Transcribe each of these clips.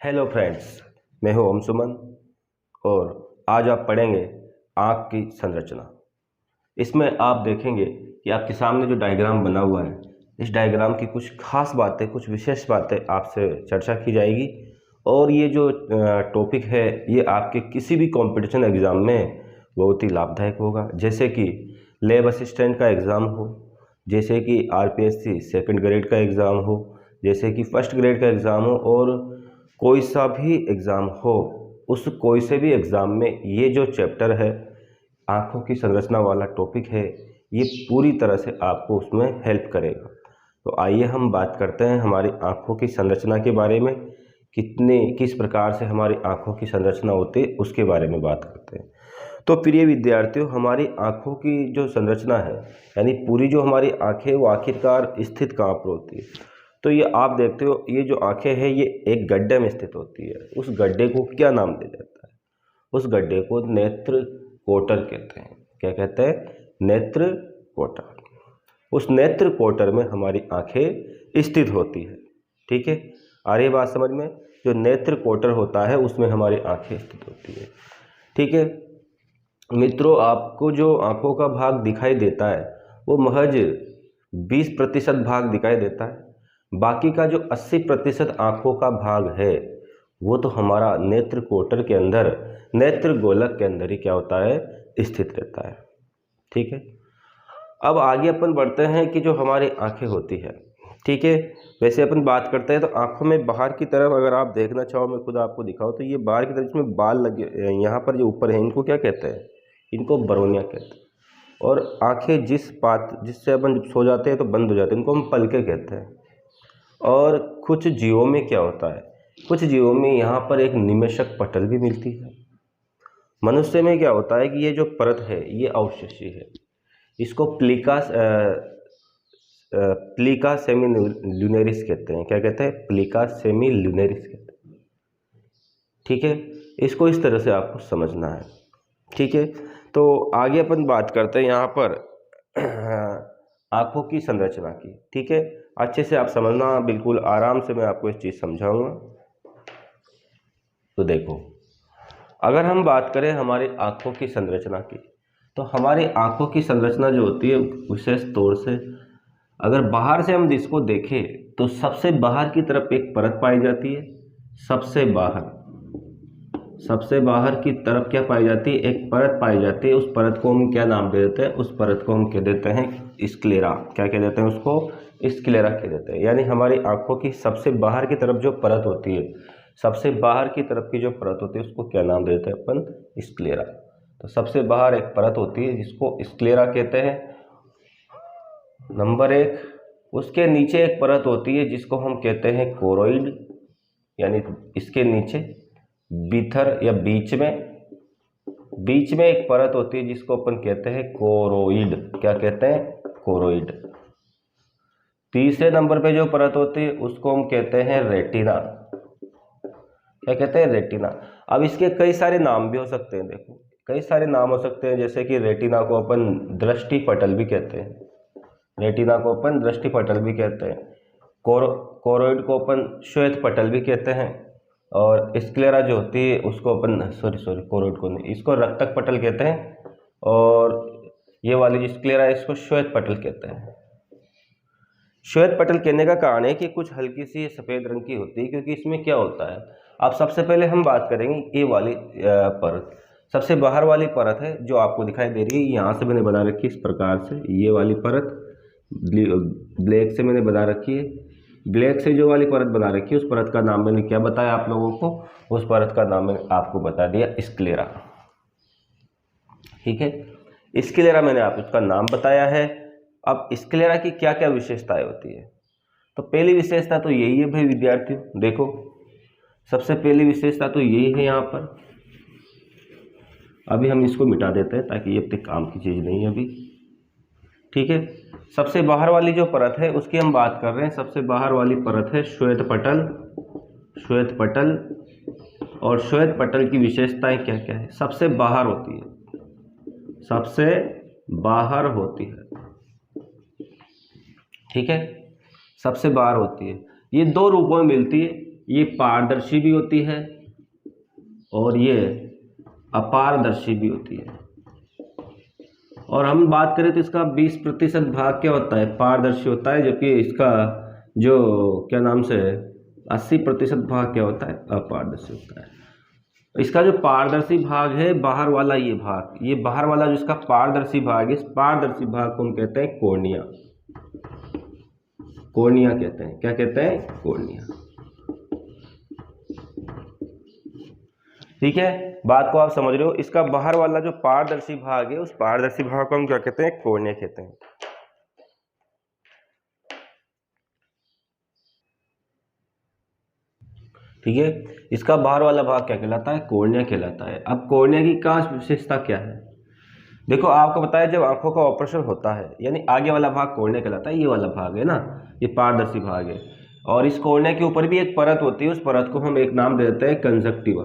Hello friends, मैं हूं ओम सुमन और आज आप पढ़ेंगे आँख की संरचना। इसमें आप देखेंगे कि आपके सामने जो डायग्राम बना हुआ है, इस डायग्राम की कुछ खास बातें, कुछ विशेष बातें आपसे चर्चा की जाएगी और ये जो टॉपिक है ये आपके किसी भी कंपटीशन एग्ज़ाम में बहुत ही लाभदायक होगा। जैसे कि लैब असिस्टेंट का एग्ज़ाम हो, जैसे कि आरपीएससी सेकंड ग्रेड का एग्ज़ाम हो, जैसे कि फर्स्ट ग्रेड का एग्ज़ाम हो और कोई सा भी एग्ज़ाम हो, उस कोई से भी एग्ज़ाम में ये जो चैप्टर है आँखों की संरचना वाला टॉपिक है, ये पूरी तरह से आपको उसमें हेल्प करेगा। तो आइए हम बात करते हैं हमारी आँखों की संरचना के बारे में। किस प्रकार से हमारी आँखों की संरचना होती है उसके बारे में बात करते हैं। तो प्रिय विद्यार्थियों, हमारी आँखों की जो संरचना है, यानी पूरी जो हमारी आँखें वो आखिरकार स्थित कहाँ पर होती है। तो ये आप देखते हो, ये जो आँखें हैं ये एक गड्ढे में स्थित होती है। उस गड्ढे को क्या नाम दिया जाता है? उस गड्ढे को नेत्र कोटर कहते हैं। क्या कहते हैं? नेत्र कोटर। उस नेत्र कोटर में हमारी आँखें स्थित होती है। ठीक है, आ रही बात समझ में? जो नेत्र कोटर होता है उसमें हमारी आँखें स्थित होती है। ठीक है मित्रों, आपको जो आँखों का भाग दिखाई देता है वो महज 20% भाग दिखाई देता है। बाकी का जो 80% आँखों का भाग है वो तो हमारा नेत्र कोटर के अंदर, नेत्र गोलक के अंदर ही क्या होता है? स्थित रहता है। ठीक है, अब आगे अपन बढ़ते हैं कि जो हमारी आँखें होती है, ठीक है, वैसे अपन बात करते हैं तो आँखों में बाहर की तरफ अगर आप देखना चाहो, मैं खुद आपको दिखाऊं तो ये बाहर की तरफ इसमें बाल लगे, यहाँ पर जो ऊपर है इनको क्या कहते हैं? इनको बरोनिया कहते हैं। और आँखें जिससे अपन जब सो जाते हैं तो बंद हो जाते हैं, इनको हम पलके कहते हैं। और कुछ जीवों में क्या होता है? कुछ जीवों में यहाँ पर एक निमेशक पटल भी मिलती है। मनुष्य में क्या होता है कि ये जो परत है ये अवशेषी है। इसको प्लीका सेमी ल्यूनेरिस कहते हैं। क्या कहते हैं? प्लीका सेमी ल्यूनेरिस कहते हैं। ठीक है, इसको इस तरह से आपको समझना है। ठीक है, तो आगे अपन बात करते हैं यहाँ पर आँखों की संरचना की। ठीक है, अच्छे से आप समझना, बिल्कुल आराम से मैं आपको इस चीज़ समझाऊंगा। तो देखो, अगर हम बात करें हमारी आँखों की संरचना की, तो हमारी आँखों की संरचना जो होती है विशेष तौर से अगर बाहर से हम इसको देखें तो सबसे बाहर की तरफ एक परत पाई जाती है। सबसे बाहर की तरफ क्या पाई जाती है? एक परत पाई जाती है। उस परत को हम क्या नाम दे देते हैं? उस परत को हम कह देते हैं स्क्लेरा। क्या कह देते हैं उसको? स्क्लेरा कह देते हैं। यानी हमारी आंखों की सबसे बाहर की तरफ जो परत होती है, सबसे बाहर की तरफ की जो परत होती है उसको क्या नाम देते हैं अपन? स्क्लेरा। तो सबसे बाहर एक परत होती है जिसको स्क्लेरा कहते हैं, नंबर 1। उसके नीचे एक परत होती है जिसको हम कहते हैं कोरोइड, यानी इसके नीचे बीथर या बीच में एक परत होती है जिसको अपन कहते हैं कोरोइड। क्या कहते हैं? कोरोइड। तीसरे नंबर पे जो परत होती है उसको हम कहते हैं रेटिना। क्या कहते हैं? रेटिना। अब इसके कई सारे नाम भी हो सकते हैं। देखो, कई सारे नाम हो सकते हैं, जैसे कि रेटिना को अपन दृष्टि पटल भी कहते हैं। रेटिना को अपन दृष्टि पटल भी कहते हैं। कोरोइड को अपन श्वेत पटल भी कहते हैं। और स्क्लेरा जो होती है उसको अपन कोरोइड को नहीं, इसको रक्तक पटल कहते हैं। और ये वाली जो स्क्लेरा है इसको श्वेत पटल कहते हैं। श्वेत पटल कहने का कारण है कि कुछ हल्की सी सफ़ेद रंग की होती है, क्योंकि इसमें क्या होता है, अब सबसे पहले हम बात करेंगे ये वाली परत। सबसे बाहर वाली परत है जो आपको दिखाई दे रही है, यहाँ से मैंने बना रखी है इस प्रकार से, ये वाली परत ब्लैक से मैंने बना रखी है। ब्लैक से जो वाली परत बना रखी है उस परत का नाम मैंने क्या बताया आप लोगों को? उस परत का नाम मैंने आपको बता दिया स्क्लेरा। ठीक है, स्क्लेरा मैंने आप उसका नाम बताया है। अब स्क्लेरा की क्या क्या विशेषताएं होती है? तो पहली विशेषता तो यही है भाई विद्यार्थियों, देखो सबसे पहली विशेषता तो यही है। यहाँ पर अभी हम इसको मिटा देते हैं ताकि ये अपने काम की चीज़ नहीं है अभी। ठीक है, सबसे बाहर वाली जो परत है उसकी हम बात कर रहे हैं। सबसे बाहर वाली परत है श्वेत पटल। और श्वेत पटल की विशेषताएं क्या क्या है? सबसे बाहर होती है, ठीक है, सबसे बाहर होती है। ये दो रूपों में मिलती है, ये पारदर्शी भी होती है और ये अपारदर्शी भी होती है। और हम बात करें तो इसका 20% भाग क्या होता है, पारदर्शी होता है, जबकि इसका जो क्या नाम से 80% भाग क्या होता है, अपारदर्शी होता है। इसका जो पारदर्शी भाग है बाहर वाला, ये भाग, ये बाहर वाला जो इसका पारदर्शी भाग है, इस पारदर्शी भाग को हम कहते हैं कॉर्निया। कॉर्निया कहते हैं, क्या कहते हैं, कॉर्निया। ठीक है, बात को आप समझ रहे हो। इसका बाहर वाला जो पारदर्शी भाग है, उस पारदर्शी भाग को हम क्या कहते हैं, कॉर्निया कहते हैं। ठीक है, इसका बाहर वाला भाग क्या कहलाता है, कॉर्निया कहलाता है। अब कॉर्निया की खास विशेषता क्या है, देखो आपको बताया जब आंखों का ऑपरेशन होता है, यानी आगे वाला भाग कॉर्निया कहलाता है, ये वाला भाग है ना, ये पारदर्शी भाग है। और इस कॉर्निया के ऊपर भी एक परत होती है, उस परत को हम एक नाम दे देते हैं कंजक्टिवा।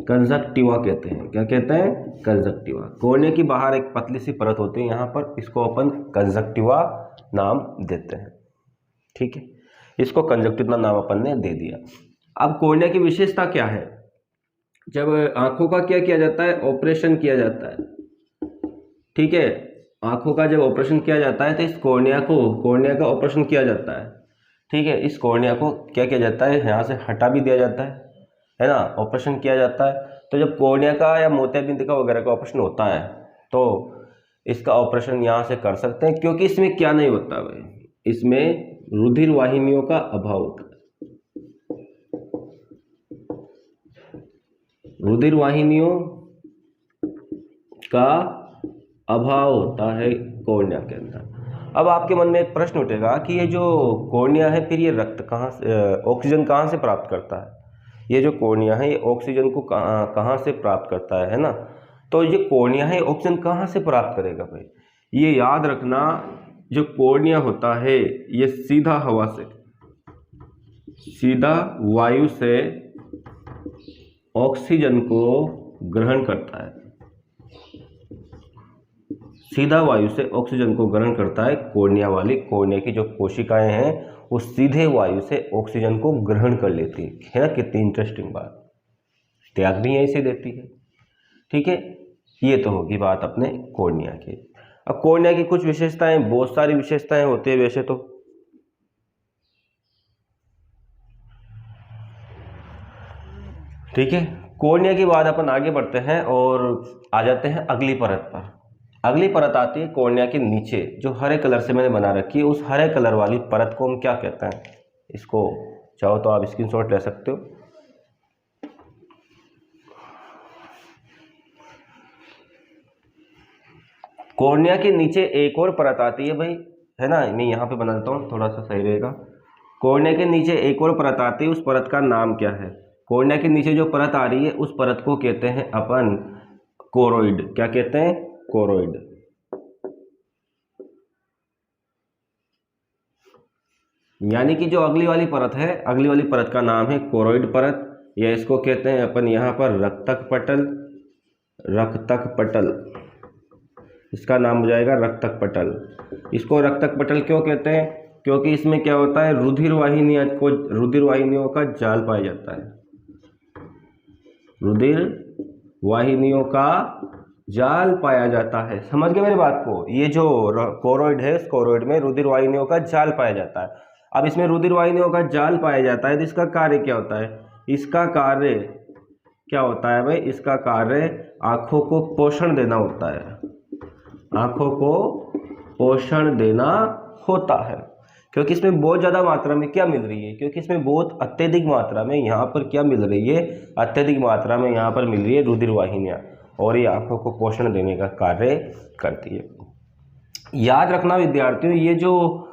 कंजक्टिवा कहते हैं, क्या कहते हैं, कंजक्टिवा। कॉर्निया की बाहर एक पतली सी परत होती है यहाँ पर, इसको अपन कंजक्टिवा नाम देते हैं। ठीक है, इसको कंजक्टिवा नाम अपन ने दे दिया। अब कॉर्निया की विशेषता क्या है, जब आंखों का क्या किया जाता है, ऑपरेशन किया जाता है। ठीक है, आंखों का जब ऑपरेशन किया जाता है तो इस कॉर्निया का ऑपरेशन किया जाता है। ठीक है, इस कॉर्निया को क्या किया जाता है, यहाँ से हटा भी दिया जाता है ना, ऑपरेशन किया जाता है। तो जब कॉर्निया का या मोतियाबिंद का वगैरह का ऑपरेशन होता है तो इसका ऑपरेशन यहाँ से कर सकते हैं, क्योंकि इसमें क्या नहीं होता भाई, इसमें रुधिर वाहिनियों का अभाव होता है। रुधिर वाहिनियों का अभाव होता है कॉर्निया के अंदर। अब आपके मन में एक प्रश्न उठेगा कि ये जो कॉर्निया है, फिर ये रक्त कहाँ से, ऑक्सीजन कहाँ से प्राप्त करता है, ये जो कॉर्निया है ये ऑक्सीजन को कहाँ से प्राप्त करता है ना। तो ये कॉर्निया है ऑक्सीजन कहाँ से प्राप्त करेगा भाई, ये याद रखना, जो कॉर्निया होता है ये सीधा हवा से, सीधा वायु से ऑक्सीजन को ग्रहण करता है, सीधा वायु से ऑक्सीजन को ग्रहण करता है। कॉर्निया की जो कोशिकाएं हैं वो सीधे वायु से ऑक्सीजन को ग्रहण कर लेती है ना। कितनी इंटरेस्टिंग बात, त्याग भी यहीं से देती है। ठीक है, ये तो होगी बात अपने कॉर्निया की। अब कॉर्निया की कुछ विशेषताएं, बहुत सारी विशेषताएं होती है वैसे तो। ठीक है, कॉर्निया के बाद अपन आगे बढ़ते हैं और आ जाते हैं अगली परत पर। अगली परत आती है कॉर्निया के नीचे, जो हरे कलर से मैंने बना रखी है, उस हरे कलर वाली परत को हम क्या कहते हैं, इसको चाहो तो आप स्क्रीनशॉट ले सकते हो। कॉर्निया के नीचे एक और परत आती है भाई, है ना, मैं यहाँ पे बना देता हूँ, थोड़ा सा सही रहेगा। कॉर्निया के नीचे एक और परत आती है, उस परत का नाम क्या है, कॉर्निया के नीचे जो परत आ रही है उस परत को कहते हैं अपन कोरोइड। क्या कहते हैं, कोरोइड। यानी कि जो अगली वाली परत है, अगली वाली परत का नाम है कोरोइड परत, या इसको कहते हैं अपन यहाँ पर रक्तक पटल। रक्तक पटल, इसका नाम हो जाएगा रक्तक पटल। इसको रक्तक पटल क्यों कहते हैं, क्योंकि इसमें क्या होता है, रुधिर वाहिनियों का जाल पाया जाता है। रुधिर वाहिनियों का जाल पाया जाता है, समझ गए मेरी बात को। ये जो कोरोइड है, इस कोरोइड में रुधिर वाहिनियों का जाल पाया जाता है। अब इसमें रुधिर वाहिनियों का जाल पाया जाता है तो इसका कार्य क्या होता है, इसका कार्य क्या होता है भाई, इसका कार्य आंखों को पोषण देना होता है, आंखों को पोषण देना होता है। क्योंकि इसमें बहुत ज़्यादा मात्रा में क्या मिल रही है, क्योंकि इसमें बहुत अत्यधिक मात्रा में यहाँ पर क्या मिल रही है, अत्यधिक मात्रा में यहाँ पर मिल रही है रुधिर वाहिनियाँ, और ये आंखों को पोषण देने का कार्य करती है। याद रखना विद्यार्थियों, ये जो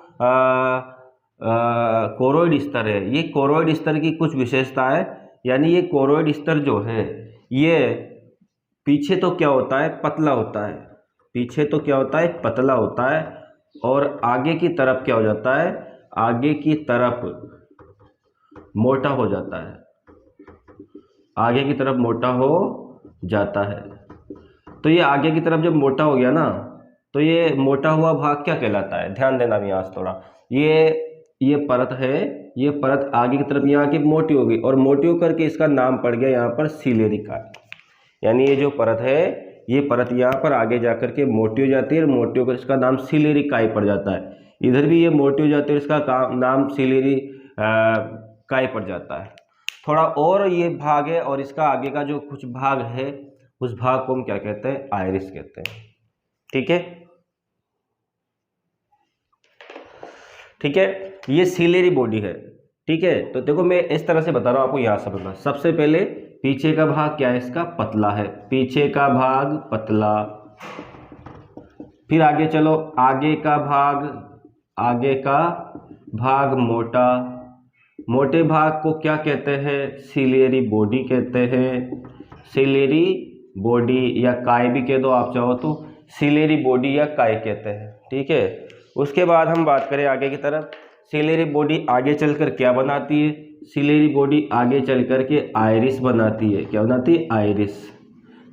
कोरोइड स्तर है, ये कोरोइड स्तर की कुछ विशेषता है। यानी ये कोरोइड स्तर जो है ये पीछे तो क्या होता है, पतला होता है, पीछे तो क्या होता है, पतला होता है, और आगे की तरफ क्या हो जाता है, आगे की तरफ मोटा हो जाता है, आगे की तरफ मोटा हो जाता है। तो ये आगे की तरफ जब मोटा हो गया ना, तो ये मोटा हुआ भाग क्या कहलाता है, ध्यान देना भी यहाँ थोड़ा, ये ये परत है, ये परत आगे की तरफ यहाँ की मोटी हो गई और मोटी होकर के इसका नाम पड़ गया यहाँ पर सीलेरी काय। यानी ये जो परत है, ये परत यहाँ पर आगे जाकर के मोटी हो जाती है और मोटी होकर इसका नाम सीलेरी काय पड़ जाता है। इधर भी ये मोटी हो जाती है, इसका नाम सीलेरी काय पड़ जाता है। थोड़ा और ये भाग है और इसका आगे का जो कुछ भाग है उस भाग को हम क्या कहते हैं, आइरिस कहते हैं। ठीक है, ठीक है, ये सीलेरी बॉडी है। ठीक है, तो देखो मैं इस तरह से बता रहा हूं आपको, यहां समझना। सबसे पहले पीछे का भाग क्या है, इसका पतला है, पीछे का भाग पतला। फिर आगे चलो, आगे का भाग मोटा। मोटे भाग को क्या कहते हैं, सीलेरी बॉडी कहते हैं। सीलेरी बॉडी या काय भी कह दो आप चाहो तो, सीलेरी बॉडी या काय कहते हैं। ठीक है, उसके बाद हम बात करें आगे की तरफ। सीलेरी बॉडी आगे चलकर क्या बनाती है, सीलेरी बॉडी आगे चल कर के आइरिस बनाती है। क्या बनाती है, आइरिस।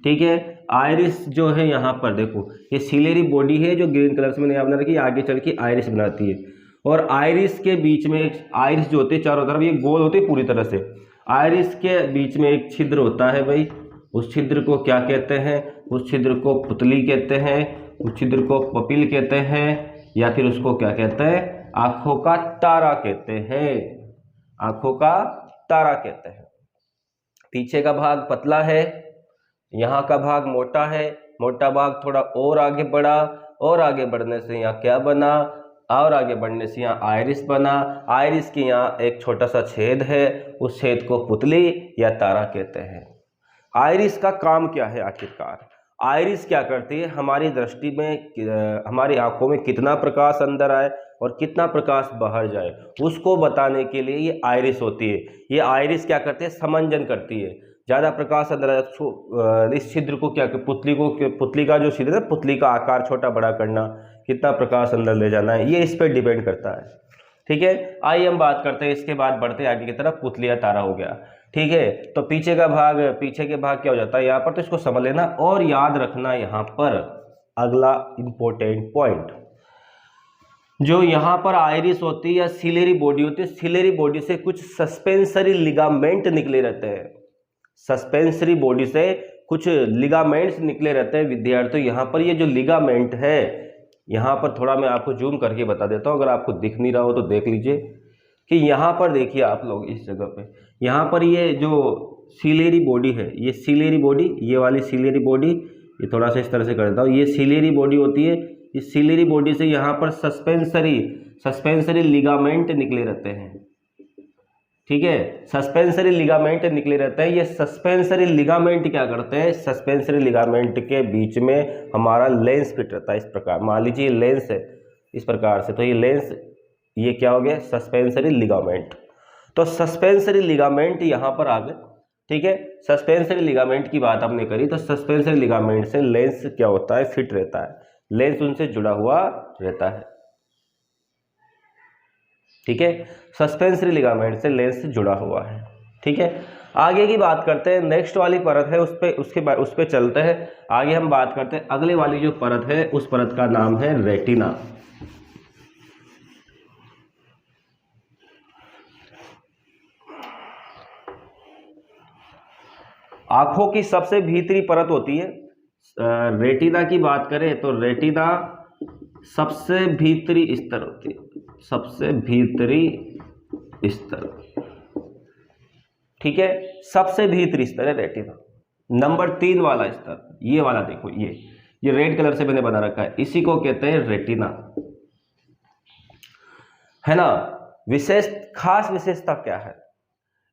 ठीक है, आइरिस जो है यहाँ पर देखो, ये सीलेरी बॉडी है जो ग्रीन कलर से मैंने यहाँ बना रखी है, आगे चल के आइरिस बनाती है। और आइरिस के बीच में आइरिस जो होती है चारों तरफ ये गोल होती है पूरी तरह से। आइरिस के बीच में एक छिद्र होता है भाई, उस छिद्र को क्या कहते हैं, उस छिद्र को पुतली कहते हैं, उस छिद्र को पपिल कहते हैं, या फिर उसको क्या कहते हैं, आंखों का तारा कहते हैं। आंखों का तारा कहते हैं। पीछे का भाग पतला है, यहाँ का भाग मोटा है, मोटा भाग थोड़ा और आगे बढ़ा, और आगे बढ़ने से यहाँ क्या बना, और आगे बढ़ने से यहाँ आइरिस बना। आइरिस के यहाँ एक छोटा सा छेद है, उस छेद को पुतली या तारा कहते हैं। आइरिस का काम क्या है आखिरकार, आइरिस क्या करती है, हमारी दृष्टि में, हमारी आंखों में कितना प्रकाश अंदर आए और कितना प्रकाश बाहर जाए उसको बताने के लिए ये आइरिस होती है। ये आइरिस क्या करती है, समंजन करती है। ज़्यादा प्रकाश अंदर आए, इस छिद्र को क्या, पुतली का जो छिद्र है, पुतली का आकार छोटा बड़ा करना, कितना प्रकाश अंदर ले जाना है, ये इस पर डिपेंड करता है। ठीक है, आइए हम बात करते हैं, इसके बाद बढ़ते हैं आगे की तरफ। पुतली या तारा हो गया। ठीक है, तो पीछे के भाग क्या हो जाता है यहाँ पर, तो इसको समझ लेना और याद रखना। यहाँ पर अगला इंपॉर्टेंट पॉइंट, जो यहाँ पर आइरिस होती है या सीलेरी बॉडी होती है, सीलेरी बॉडी से कुछ सस्पेंसरी लिगामेंट निकले रहते हैं। सस्पेंसरी बॉडी से कुछ लिगामेंट्स निकले रहते हैं विद्यार्थियों। यहाँ पर ये जो लिगामेंट है, यहाँ पर थोड़ा मैं आपको जूम करके बता देता हूँ, अगर आपको दिख नहीं रहा हो तो देख लीजिए कि यहाँ पर देखिए आप लोग इस जगह पे, यहाँ पर ये जो सीलेरी बॉडी है, ये सीलेरी बॉडी, ये वाली सीलेरी बॉडी, ये थोड़ा सा इस तरह से कर देता हूँ, ये सीलेरी बॉडी होती है। इस सीलेरी बॉडी से यहाँ पर सस्पेंसरी लिगामेंट निकले रहते हैं। ठीक है, सस्पेंसरी लिगामेंट निकले रहते हैं। ये सस्पेंसरी लिगामेंट क्या करते हैं, सस्पेंसरी लिगामेंट के बीच में हमारा लेंस फिट रहता है। इस प्रकार मान लीजिए लेंस है इस प्रकार से, तो ये लेंस, ये क्या हो गया, सस्पेंसरी लिगामेंट। तो सस्पेंसरी लिगामेंट यहाँ पर आ गए। ठीक है, सस्पेंसरी लिगामेंट की बात हमने करी, तो सस्पेंसरी लिगामेंट से लेंस क्या होता है, फिट रहता है, लेंस उनसे जुड़ा हुआ रहता है। ठीक है, सस्पेंसरी लिगामेंट से लेंस जुड़ा हुआ है। ठीक है, आगे की बात करते हैं, नेक्स्ट वाली परत है उस पे चलते हैं। आगे हम बात करते हैं अगले वाली जो परत है, उस परत का नाम है रेटिना। आंखों की सबसे भीतरी परत होती है। रेटिना की बात करें तो रेटिना सबसे भीतरी स्तर होती है, सबसे भीतरी स्तर। ठीक है, सबसे भीतरी स्तर है रेटिना। नंबर 3 वाला स्तर, ये वाला देखो, ये रेड कलर से मैंने बना रखा है, इसी को कहते हैं रेटिना, है ना। खास विशेषता क्या है,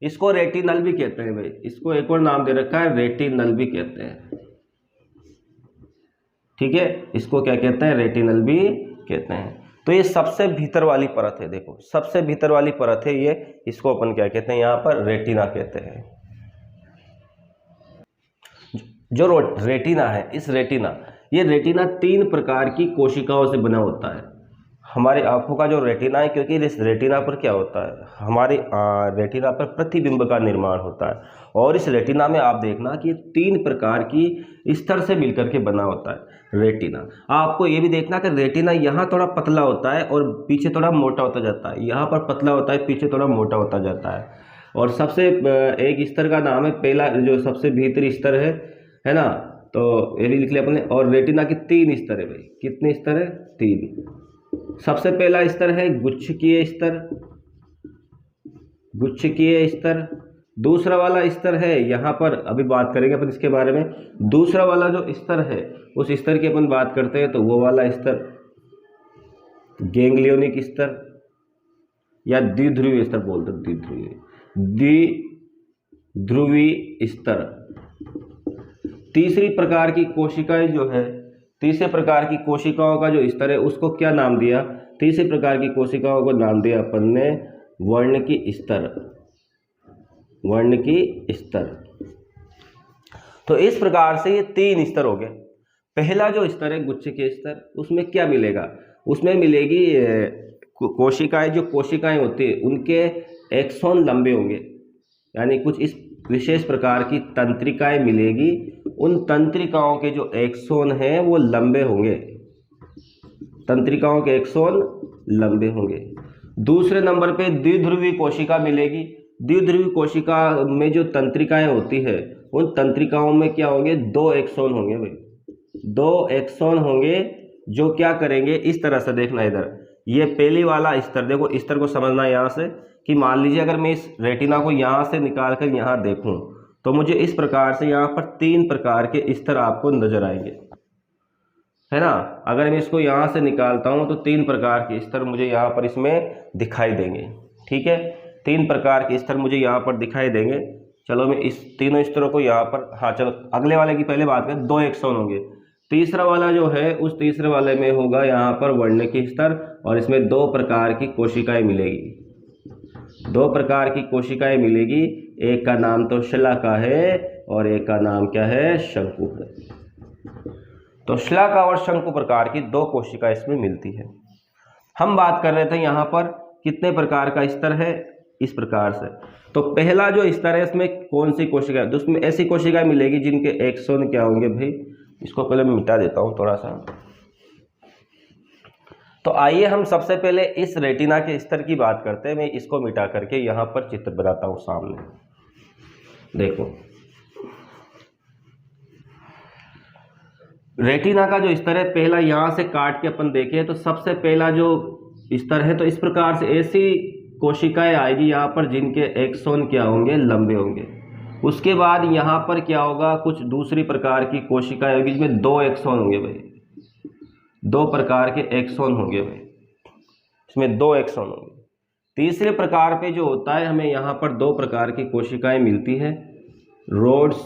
इसको रेटिनल भी कहते हैं भाई, इसको एक और नाम दे रखा है, रेटिनल भी कहते हैं। ठीक है, इसको क्या कहते हैं, रेटिनल भी कहते हैं। तो ये सबसे भीतर वाली परत है, देखो सबसे भीतर वाली परत है ये, इसको अपन क्या कहते हैं, यहाँ पर रेटिना कहते हैं। जो रेटिना है, ये रेटिना 3 प्रकार की कोशिकाओं से बना होता है। हमारी आंखों का जो रेटिना है, क्योंकि इस रेटिना पर क्या होता है, हमारी रेटिना पर प्रतिबिंब का निर्माण होता है। और इस रेटिना में आप देखना कि 3 प्रकार की स्तर से मिलकर के बना होता है रेटिना। आपको ये भी देखना कि रेटिना यहाँ थोड़ा पतला होता है और पीछे थोड़ा मोटा होता जाता है, यहाँ पर पतला होता है, पीछे थोड़ा मोटा होता जाता है। और सबसे एक स्तर का नाम है पहला, जो सबसे भीतरी स्तर है ना, तो ये भी लिख लिया अपने। और रेटिना की 3 स्तर है भाई, कितने स्तर है, 3। सबसे पहला स्तर है गुच्छकीय स्तर, गुच्छकीय स्तर। दूसरा वाला स्तर है, यहाँ पर अभी बात करेंगे अपन इसके बारे में। दूसरा वाला जो स्तर है उस स्तर की अपन बात करते हैं, तो वो वाला स्तर गैंग्लियोनिक स्तर या द्विध्रुवीय स्तर बोलते हैं, द्विध्रुवीय स्तर। तीसरी प्रकार की कोशिकाएं जो है, तीसरे प्रकार की कोशिकाओं का जो स्तर है उसको क्या नाम दिया, तीसरे प्रकार की कोशिकाओं को नाम दिया अपन ने वर्णकी स्तर, वर्णकी स्तर। तो इस प्रकार से ये 3 स्तर हो गए। पहला जो स्तर है गुच्छकीय स्तर, उसमें क्या मिलेगा, उसमें मिलेगी कोशिकाएं, जो कोशिकाएं होती है उनके एक्सोन लंबे होंगे, यानी कुछ इस विशेष प्रकार की तंत्रिकाएं मिलेगी। उन तंत्रिकाओं के जो एक्सोन हैं वो लंबे होंगे, तंत्रिकाओं के एक्सोन लंबे होंगे। दूसरे नंबर पे द्विध्रुवीय कोशिका मिलेगी। द्विध्रुवीय कोशिका में जो तंत्रिकाएं होती है उन तंत्रिकाओं में क्या होंगे, 2 एक्सोन होंगे भाई, 2 एक्सोन होंगे जो क्या करेंगे, इस तरह से देखना इधर, ये पहली वाला स्तर, देखो स्तर को समझना यहाँ से कि मान लीजिए अगर मैं इस रेटिना को यहाँ से निकाल कर यहाँ देखूँ तो मुझे इस प्रकार से यहाँ पर 3 प्रकार के स्तर आपको नजर आएंगे, है ना। अगर मैं इसको यहाँ से निकालता हूँ तो 3 प्रकार के स्तर मुझे यहाँ पर इसमें दिखाई देंगे, ठीक है। 3 प्रकार के स्तर मुझे यहाँ पर दिखाई देंगे। चलो मैं इस तीनों स्तरों को यहाँ पर, हाँ चलो अगले वाले की पहले बात करें। 2 एक्सोन होंगे। तीसरा वाला जो है उस तीसरे वाले में होगा यहाँ पर वर्णकी स्तर, और इसमें 2 प्रकार की कोशिकाएं मिलेगी, 2 प्रकार की कोशिकाएं मिलेगी। एक का नाम तो शलाका है और एक का नाम क्या है, शंकु है। तो शलाका और शंकु प्रकार की 2 कोशिकाएं इसमें मिलती है। हम बात कर रहे थे यहाँ पर कितने प्रकार का स्तर है, इस प्रकार से। तो पहला जो स्तर है इसमें कौन सी कोशिका, तो उसमें ऐसी कोशिकाएं मिलेगी जिनके एक्सोन क्या होंगे भाई, इसको पहले मैं मिटा देता हूँ थोड़ा सा। तो आइए हम सबसे पहले इस रेटिना के स्तर की बात करते हैं। मैं इसको मिटा करके यहाँ पर चित्र बनाता हूँ सामने, देखो। रेटिना का जो स्तर है पहला, यहाँ से काट के अपन देखें तो सबसे पहला जो स्तर है, तो इस प्रकार से ऐसी कोशिकाएं आएगी यहाँ पर जिनके एक्सोन क्या होंगे, लंबे होंगे। उसके बाद यहाँ पर क्या होगा, कुछ दूसरी प्रकार की कोशिकाएं होगी जिसमें 2 एक्सोन होंगे भाई, 2 प्रकार के एक्सोन होंगे भाई, इसमें 2 एक्सोन होंगे। तीसरे प्रकार पे जो होता है हमें यहाँ पर 2 प्रकार की कोशिकाएं मिलती है, रोड्स,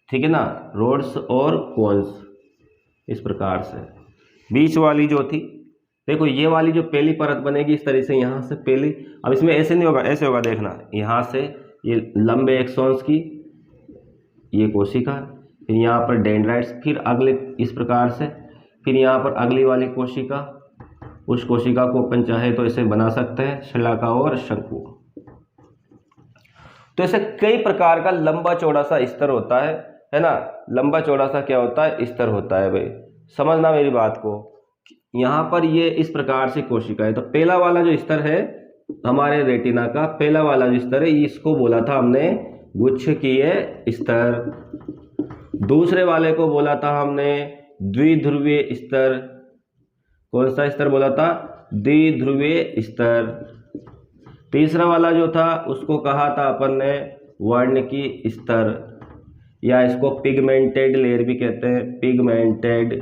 ठीक है ना, रोड्स और कोन्स। इस प्रकार से बीच वाली जो थी, देखो ये वाली जो पहली परत बनेगी इस तरह से, यहाँ से पहली, अब इसमें ऐसे नहीं होगा, ऐसे होगा, देखना यहाँ से ये लंबे एक्सोन्स की ये कोशिका, फिर यहाँ पर डेंड्राइट्स, फिर अगले इस प्रकार से, फिर यहाँ पर अगली वाली कोशिका। उस कोशिका को अपन चाहे तो ऐसे बना सकते हैं, शलाका और शंकु। तो ऐसे कई प्रकार का लंबा चौड़ा सा स्तर होता है ना, लंबा चौड़ा सा क्या होता है, स्तर होता है भाई, समझना मेरी बात को। यहाँ पर ये इस प्रकार से कोशिका है। तो पहला वाला जो स्तर है हमारे रेटिना का, पहला वाला जो स्तर है इसको बोला था हमने गुच्छकीय स्तर। दूसरे वाले को बोला था हमने द्विध्रुवीय स्तर। कौन सा स्तर बोला था, द्विध्रुवीय स्तर। तीसरा वाला जो था उसको कहा था अपन ने वर्णकी स्तर, या इसको पिगमेंटेड लेयर भी कहते हैं, पिगमेंटेड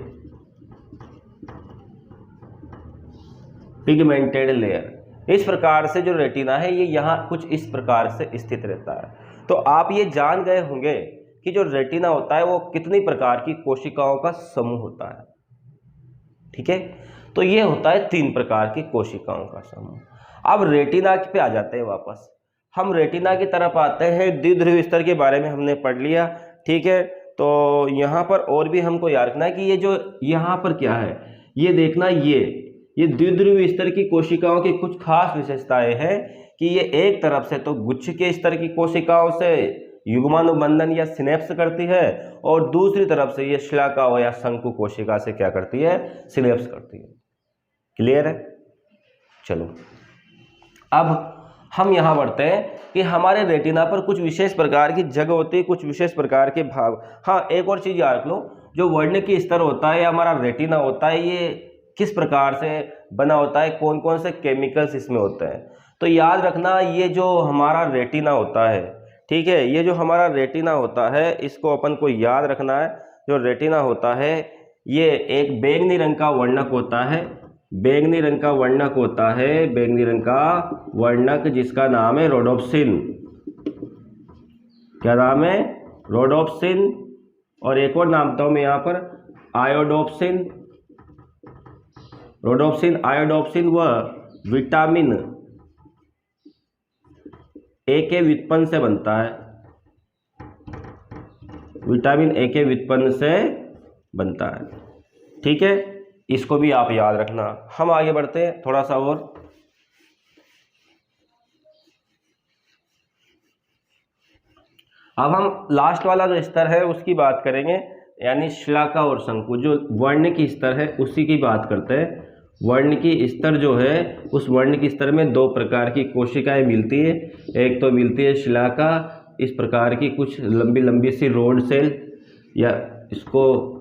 लेयर। इस प्रकार से जो रेटिना है ये यहाँ कुछ इस प्रकार से स्थित रहता है। तो आप ये जान गए होंगे कि जो रेटिना होता है वो कितनी प्रकार की कोशिकाओं का समूह होता है, ठीक है। तो ये होता है 3 प्रकार की कोशिकाओं का समूह। अब रेटिना पे आ जाते हैं वापस, हम रेटिना की तरफ आते हैं। द्विध्रुवीय स्तर के बारे में हमने पढ़ लिया, ठीक है। तो यहाँ पर और भी हमको याद रखना है कि ये जो यहाँ पर क्या है, ये देखना, ये द्विध्रुवीय स्तर की कोशिकाओं की कुछ खास विशेषताएं हैं कि ये एक तरफ से तो गुच्छ के स्तर की कोशिकाओं से युग्मानुबंधन या सिनेप्स करती है और दूसरी तरफ से ये शलाका या शंकु कोशिका से क्या करती है, सिनेप्स करती है। क्लियर है? चलो अब हम यहाँ बढ़ते हैं कि हमारे रेटिना पर कुछ विशेष प्रकार की जगह होती है, कुछ विशेष प्रकार के भाग। हाँ, एक और चीज याद रख लो, जो वर्णकी स्तर होता है या हमारा रेटिना होता है ये किस प्रकार से बना होता है, कौन कौन से केमिकल्स इसमें होते हैं। तो याद रखना, ये जो हमारा रेटिना होता है, ठीक है, ये जो हमारा रेटिना होता है इसको अपन को याद रखना है। जो रेटिना होता है ये एक बैंगनी रंग का वर्णक होता है, बैंगनी रंग का वर्णक होता है, बैंगनी रंग का वर्णक जिसका नाम है रोडोप्सिन। क्या नाम है? रोडोप्सिन। और एक और नाम बताऊं मैं यहाँ पर, आयोडोप्सिन। रोडोप्सिन, आयोडोप्सिन वह विटामिन ए के व्युत्पन्न से बनता है, विटामिन ए के व्युत्पन्न से बनता है। ठीक है, इसको भी आप याद रखना। हम आगे बढ़ते हैं थोड़ा सा और। अब हम लास्ट वाला जो स्तर है उसकी बात करेंगे, यानी शलाका और शंकु। जो वर्ण की स्तर है उसी की बात करते हैं। वर्ण की स्तर जो है, उस वर्ण की स्तर में दो प्रकार की कोशिकाएं मिलती है। एक तो मिलती है शलाका, इस प्रकार की कुछ लंबी लंबी सी रोड सेल, या इसको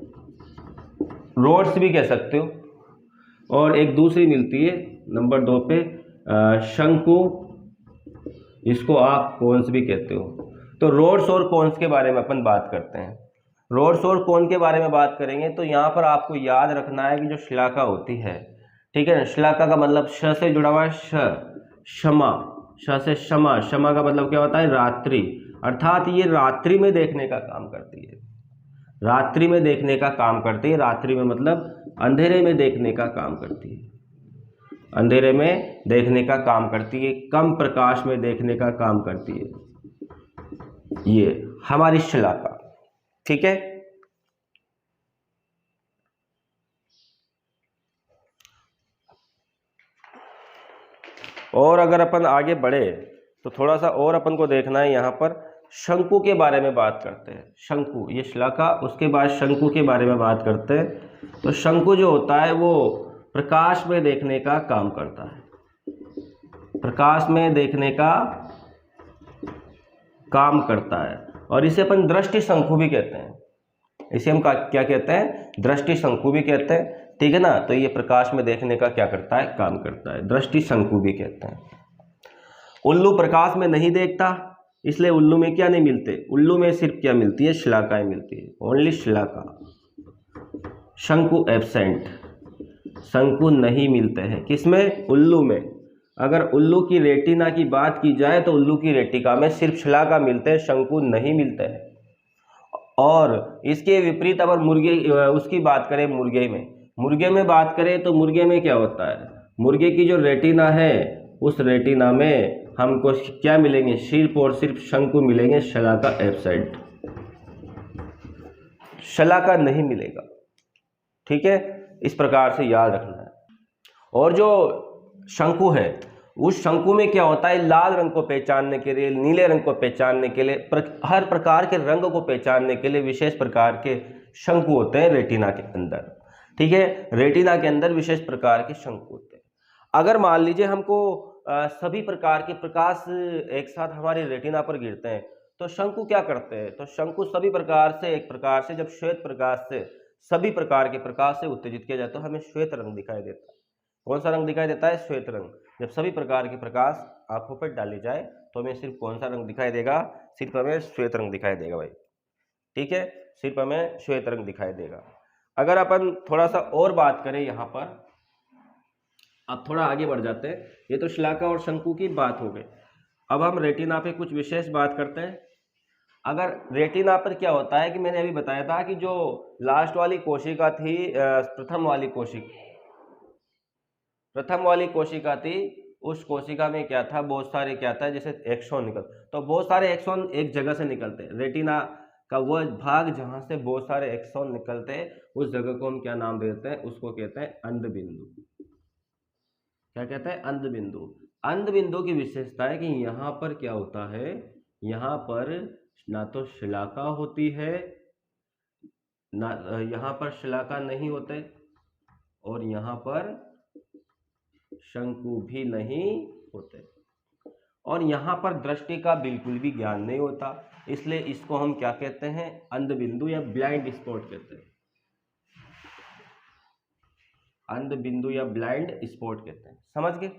रोड्स भी कह सकते हो। और एक दूसरी मिलती है नंबर 2 पे शंकु, इसको आप कोन्स भी कहते हो। तो रोड्स और कोन्स के बारे में अपन बात करते हैं। रोड्स और कोन के बारे में बात करेंगे तो यहाँ पर आपको याद रखना है कि जो शलाका होती है, ठीक है ना, शलाका का मतलब श से जुड़ा हुआ है, क्षमा, श से क्षमा, क्षमा का मतलब क्या होता है? रात्रि। अर्थात ये रात्रि में देखने का काम करती है, रात्रि में देखने का काम करती है। रात्रि में मतलब अंधेरे में देखने का काम करती है, अंधेरे में देखने का काम करती है, कम प्रकाश में देखने का काम करती है ये हमारी शलाका। ठीक है, और अगर अपन आगे बढ़े तो थोड़ा सा और अपन को देखना है, यहाँ पर शंकु के बारे में बात करते हैं। शंकु, ये शलाका, उसके बाद शंकु के बारे में बात करते हैं। तो शंकु जो होता है वो प्रकाश में देखने का काम करता है, प्रकाश में देखने का काम करता है, और इसे अपन दृष्टि शंकु भी कहते हैं। इसे हम क्या कहते हैं? दृष्टि शंकु भी कहते हैं। ठीक है ना, तो ये प्रकाश में देखने का क्या करता है? काम करता है, दृष्टि शंकु भी कहते हैं। उल्लू प्रकाश में नहीं देखता, इसलिए उल्लू में क्या नहीं मिलते? उल्लू में सिर्फ क्या मिलती है? शलाकाएं मिलती है, ओनली शलाका। शंकु एब्सेंट, शंकु नहीं मिलते हैं किसमें? उल्लू में। अगर उल्लू की रेटिना की बात की जाए तो उल्लू की रेटिका में सिर्फ शलाका मिलते हैं, शंकु नहीं मिलते हैं। और इसके विपरीत अगर मुर्गे उसकी बात करें, मुर्गे में बात करें तो मुर्गे में क्या होता है? मुर्गे की जो रेटिना है उस रेटिना में हमको क्या मिलेंगे? सिर्फ और सिर्फ शंकु मिलेंगे, शलाका एब्सेंट, शलाका नहीं मिलेगा। ठीक है, इस प्रकार से याद रखना है। और जो शंकु है उस शंकु में क्या होता है? लाल रंग को पहचानने के लिए, नीले रंग को पहचानने के लिए, हर प्रकार के रंग को पहचानने के लिए विशेष प्रकार के शंकु होते हैं रेटिना के अंदर। ठीक है, रेटिना के अंदर विशेष प्रकार के शंकु होते हैं। अगर मान लीजिए हमको सभी प्रकार के प्रकाश एक साथ हमारे रेटिना पर गिरते हैं तो शंकु क्या करते हैं? तो शंकु सभी प्रकार से, एक प्रकार से जब श्वेत प्रकाश से सभी प्रकार के प्रकाश से उत्तेजित किया जाए तो हमें श्वेत रंग दिखाई देता है। कौन सा रंग दिखाई देता है? श्वेत रंग। जब सभी प्रकार के प्रकाश आंखों पर डाली जाए तो हमें सिर्फ कौन सा रंग दिखाई देगा? सिर्फ हमें श्वेत रंग दिखाई देगा भाई। ठीक है, सिर्फ हमें श्वेत रंग दिखाई देगा। अगर अपन थोड़ा सा और बात करें यहाँ पर, अब थोड़ा आगे बढ़ जाते हैं। ये तो शलाका और शंकु की बात हो गई। अब हम रेटिना पे कुछ विशेष बात करते हैं। अगर रेटिना पर क्या होता है कि मैंने अभी बताया था कि जो लास्ट वाली कोशिका थी, प्रथम वाली कोशिका थी, उस कोशिका में क्या था? बहुत सारे क्या था? जैसे एक्सॉन निकल, तो बहुत सारे एक्सॉन एक जगह से निकलते हैं। रेटिना का वह भाग जहां से बहुत सारे एक्सॉन निकलते हैं उस जगह को हम क्या नाम देते हैं? उसको कहते हैं अंध बिंदु। क्या कहते हैं, अंध बिंदु। अंध बिंदु की विशेषता है कि यहाँ पर क्या होता है, यहाँ पर ना तो शिलाका होती है, ना यहाँ पर शिलाका नहीं होते, और यहाँ पर शंकु भी नहीं होते, और यहाँ पर दृष्टि का बिल्कुल भी ज्ञान नहीं होता, इसलिए इसको हम क्या कहते हैं, अंध बिंदु या ब्लाइंड स्पॉट कहते हैं। अंध बिंदु या ब्लाइंड स्पॉट कहते हैं, समझ गए,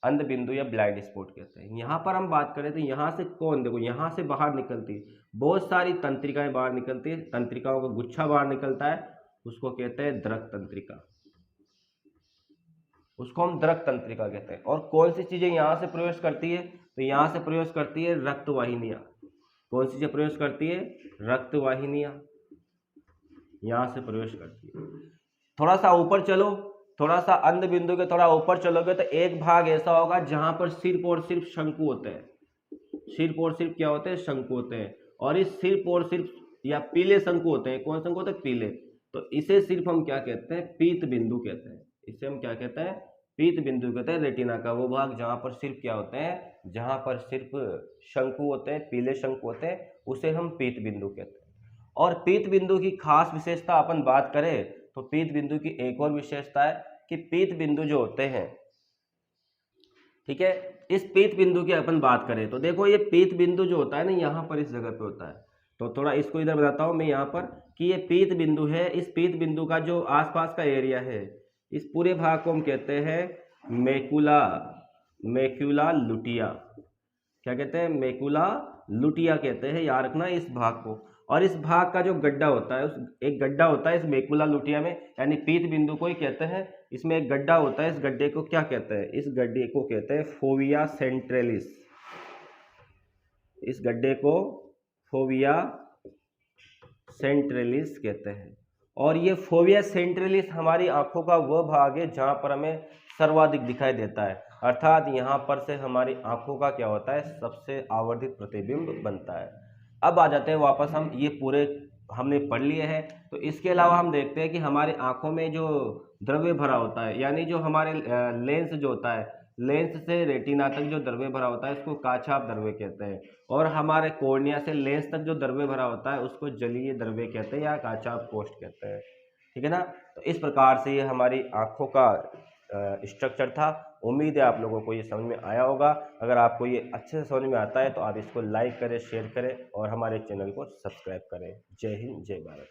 अंध बिंदु या ब्लाइंड स्पॉट कहते हैं। यहाँ पर हम बात करें तो यहाँ से कौन, देखो यहाँ से बाहर निकलती है, बहुत सारी तंत्रिकाएं बाहर निकलती है, तंत्रिकाओं का गुच्छा बाहर निकलता है, उसको कहते हैं दृक तंत्रिका, उसको हम दृक तंत्रिका कहते हैं। और कौन सी चीजें यहाँ से प्रवेश करती है, तो यहाँ से प्रवेश करती है रक्त वाहिनियां। कौन सी चीजें प्रवेश करती है, रक्त वाहिनियां यहाँ से प्रवेश करती है। थोड़ा सा ऊपर चलो, थोड़ा सा अंध बिंदु के थोड़ा ऊपर चलोगे तो एक भाग ऐसा होगा जहां पर सिर्फ और सिर्फ शंकु होते हैं, सिर्फ और सिर्फ क्या होते हैं, शंकु होते हैं। और इस सिर्फ और सिर्फ या पीले शंकु होते हैं, कौन शंकु होते हैं, पीले, तो इसे सिर्फ हम क्या कहते हैं, पीत बिंदु कहते हैं। इसे हम क्या कहते हैं, पीत बिंदु कहते हैं। रेटिना का वो भाग जहां पर सिर्फ क्या होते हैं, जहां पर सिर्फ शंकु होते हैं, पीले शंकु होते हैं, उसे हम पीत बिंदु कहते हैं। और पीत बिंदु की खास विशेषता अपन बात करें तो पीत बिंदु की एक और विशेषता है कि पीत बिंदु जो होते हैं, ठीक है, इस पीत बिंदु की अपन बात करें तो देखो ये पीत बिंदु जो होता है ना, यहाँ पर इस जगह पे होता है। तो थोड़ा इसको इधर बताता हूँ मैं यहाँ पर कि ये पीत बिंदु है। इस पीत बिंदु का जो आसपास का एरिया है, इस पूरे भाग को हम कहते हैं मैकुला, मैक्यूला लुटिया। क्या कहते हैं, मैकुला लुटिया कहते हैं, याद रखना इस भाग को। और इस भाग का जो गड्ढा होता है, उस एक गड्ढा होता है इस मैकुला लुटिया में, यानी पीत बिंदु को ही कहते हैं। इसमें एक गड्ढा होता है, इस गड्ढे को क्या कहते हैं, इस गड्ढे को कहते हैं फोविया सेंट्रलिस। इस गड्ढे को फोविया सेंट्रलिस कहते हैं। और ये फोविया सेंट्रलिस हमारी आंखों का वह भाग है जहां पर हमें सर्वाधिक दिखाई देता है, अर्थात यहाँ पर से हमारी आंखों का क्या होता है, सबसे आवर्धित प्रतिबिंब बनता है। अब आ जाते हैं वापस, हम ये पूरे हमने पढ़ लिए हैं। तो इसके अलावा हम देखते हैं कि हमारी आंखों में जो द्रव्य भरा होता है, यानी जो हमारे लेंस जो होता है, लेंस से रेटिना तक जो द्रव्य भरा होता है उसको काछाप द्रव्य कहते हैं। और हमारे कॉर्निया से लेंस तक जो द्रव्य भरा होता है उसको जलीय द्रव्य कहते हैं या काछाप कोष्ठ कहते हैं, ठीक है ना। तो इस प्रकार से ये हमारी आंखों का स्ट्रक्चर था। उम्मीद है आप लोगों को ये समझ में आया होगा। अगर आपको ये अच्छे से समझ में आता है तो आप इसको लाइक करें, शेयर करें और हमारे चैनल को सब्सक्राइब करें। जय हिंद, जय भारत।